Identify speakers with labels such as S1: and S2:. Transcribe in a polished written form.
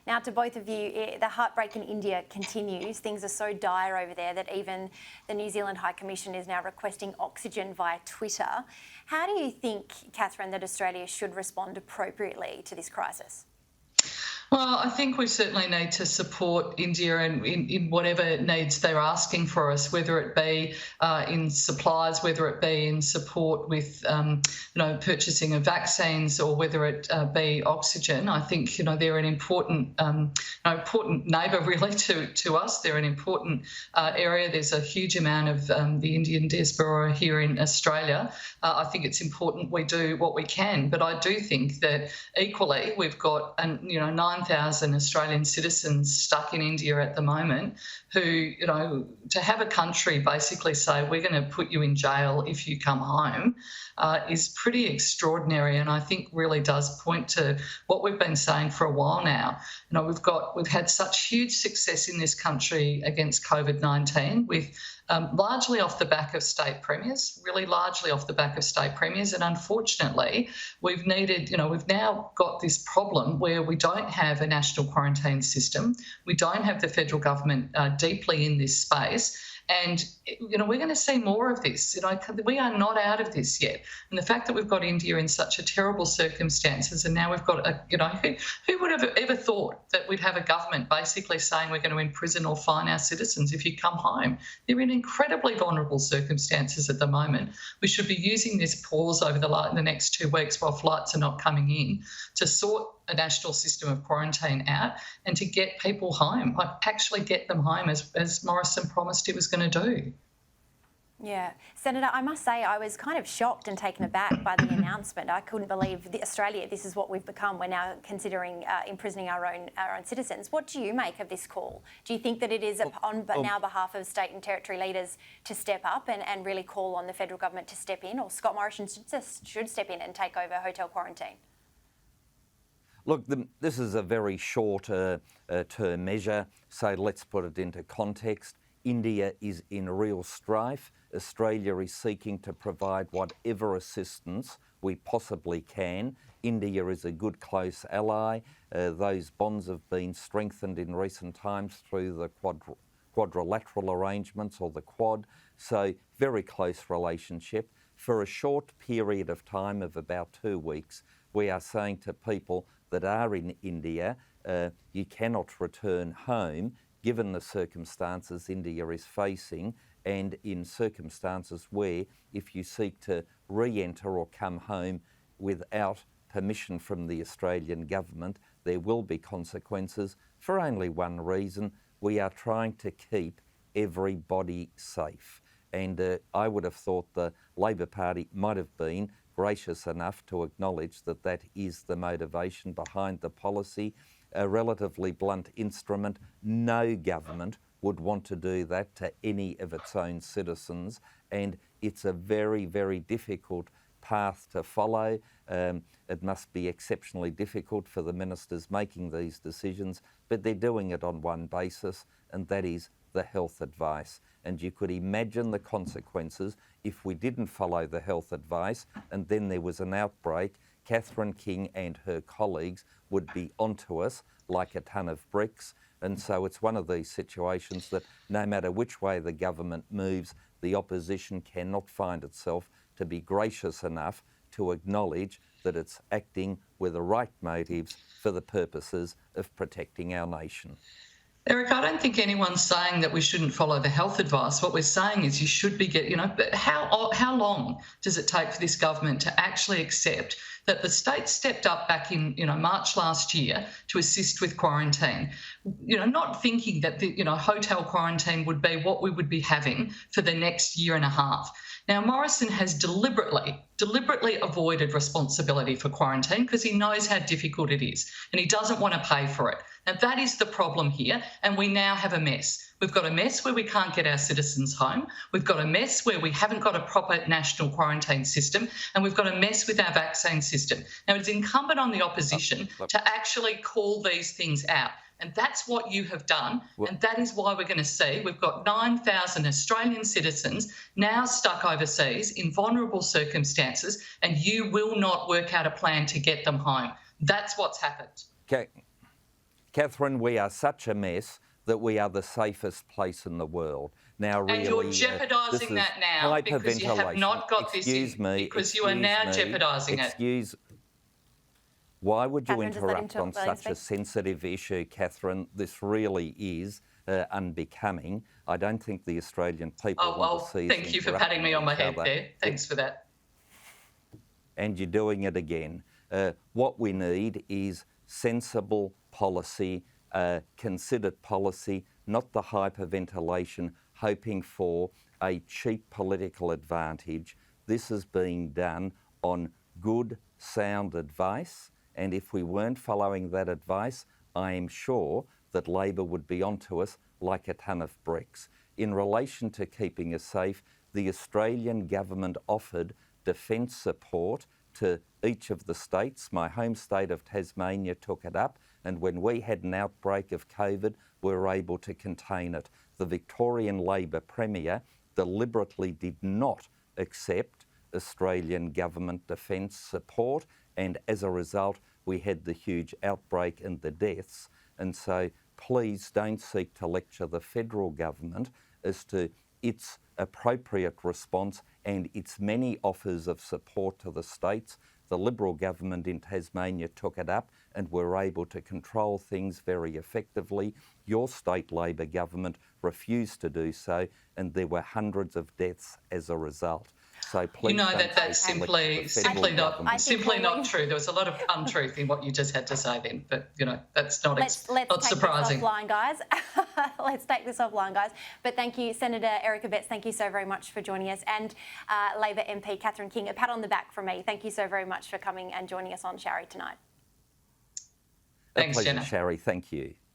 S1: Now, to both of you, the heartbreak in India continues. Things are so dire over there that even the New Zealand High Commission is now requesting oxygen via Twitter. How do you think, Catherine, that Australia should respond appropriately to this crisis?
S2: Well, I think we certainly need to support India in whatever needs they're asking for us, whether it be in supplies, whether it be in support with, purchasing of vaccines, or whether it be oxygen. I think, they're an important neighbour really to us. They're an important area. There's a huge amount of the Indian diaspora here in Australia. I think it's important we do what we can, but I do think that equally we've got 9,000 Australian citizens stuck in India at the moment who, to have a country basically say we're going to put you in jail if you come home is pretty extraordinary, and I think really does point to what we've been saying for a while now. We've had such huge success in this country against COVID-19 with largely off the back of state premiers, really largely off the back of state premiers, and unfortunately we've now got this problem where we don't have a national quarantine system, we don't have the federal government deeply in this space. And, we're going to see more of this. We are not out of this yet. And the fact that we've got India in such a terrible circumstances, and now we've got, who would have ever thought that we'd have a government basically saying we're going to imprison or fine our citizens if you come home? They're in incredibly vulnerable circumstances at the moment. We should be using this pause over the next 2 weeks while flights are not coming in to sort a national system of quarantine out and to get people home, actually get them home as Morrison promised he was going to do.
S1: Yeah. Senator, I must say I was kind of shocked and taken aback by the announcement. I couldn't believe Australia, this is what we've become. We're now considering imprisoning our own citizens. What do you make of this call? Do you think that it is on now behalf of state and territory leaders to step up and really call on the federal government to step in, or Scott Morrison should step in and take over hotel quarantine?
S3: Look, this is a very short-term measure, so let's put it into context. India is in real strife. Australia is seeking to provide whatever assistance we possibly can. India is a good close ally. Those bonds have been strengthened in recent times through the quadrilateral arrangements, or the Quad, so very close relationship. For a short period of time of about 2 weeks, we are saying to people that are in India, you cannot return home given the circumstances India is facing, and in circumstances where if you seek to re-enter or come home without permission from the Australian government, there will be consequences for only one reason: we are trying to keep everybody safe. And I would have thought the Labor Party might have been gracious enough to acknowledge that that is the motivation behind the policy. A relatively blunt instrument. No government would want to do that to any of its own citizens, and it's a very, very difficult path to follow. It must be exceptionally difficult for the ministers making these decisions, but they're doing it on one basis, and that is the health advice. And you could imagine the consequences if we didn't follow the health advice and then there was an outbreak. Catherine King and her colleagues would be onto us like a ton of bricks. And so it's one of these situations that no matter which way the government moves, the opposition cannot find itself to be gracious enough to acknowledge that it's acting with the right motives for the purposes of protecting our nation.
S2: Eric, I don't think anyone's saying that we shouldn't follow the health advice. What we're saying is you should be but how long does it take for this government to actually accept that the state stepped up back in, March last year to assist with quarantine, not thinking that the, hotel quarantine would be what we would be having for the next year and a half. Now, Morrison has deliberately avoided responsibility for quarantine because he knows how difficult it is and he doesn't want to pay for it. Now, that is the problem here, and we now have a mess. We've got a mess where we can't get our citizens home. We've got a mess where we haven't got a proper national quarantine system, and we've got a mess with our vaccine system. Now, it's incumbent on the opposition to actually call these things out. And that's what you have done. And that is why we're going to see we've got 9,000 Australian citizens now stuck overseas in vulnerable circumstances, and you will not work out a plan to get them home. That's what's happened.
S3: Catherine, we are such a mess that we are the safest place in the world. Now, really,
S2: and you're jeopardising that now because you have not got this in, because you are now jeopardising it.
S3: Why would you
S1: Catherine, just let him
S3: interrupt on
S1: talk, let him
S3: such a
S1: speak.
S3: sensitive issue, Catherine? This really is unbecoming. I don't think the Australian people want to see us
S2: thank you for patting me on my head
S3: interrupting each
S2: there. Thanks for that.
S3: And you're doing it again. What we need is sensible policy, considered policy, not the hyperventilation, hoping for a cheap political advantage. This is being done on good, sound advice, and if we weren't following that advice, I am sure that Labor would be onto us like a ton of bricks. In relation to keeping us safe, the Australian government offered defence support to each of the states. My home state of Tasmania took it up, and when we had an outbreak of COVID, we were able to contain it. The Victorian Labor Premier deliberately did not accept Australian government defence support, and as a result, we had the huge outbreak and the deaths. And so please don't seek to lecture the federal government as to its appropriate response and its many offers of support to the states. The Liberal government in Tasmania took it up and were able to control things very effectively. Your state Labor government refused to do so, and there were hundreds of deaths as a result. So please,
S2: you know that's simply not true. There was a lot of untruth in what you just had to say then, but that's not
S1: let's
S2: surprising.
S1: This offline, guys. Let's take this offline, guys. But thank you, Senator Eric Abetz. Thank you so very much for joining us, and Labor MP Catherine King. A pat on the back from me. Thank you so very much for coming and joining us on Shari tonight.
S2: Thanks,
S3: a pleasure,
S2: Jenna.
S3: Shari. Thank you.